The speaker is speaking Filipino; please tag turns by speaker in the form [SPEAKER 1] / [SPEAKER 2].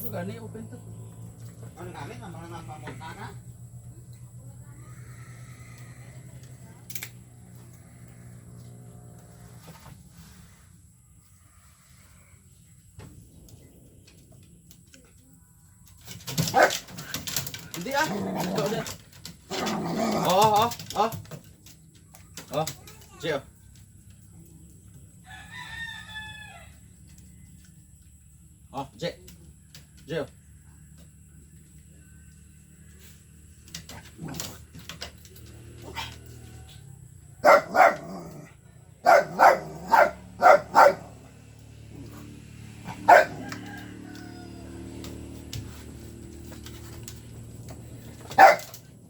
[SPEAKER 1] Ano gani open to?
[SPEAKER 2] Ano gamit? Mga napapunta ka?
[SPEAKER 1] Hindi ah. Ito ulit. Oh. Oh. Sige.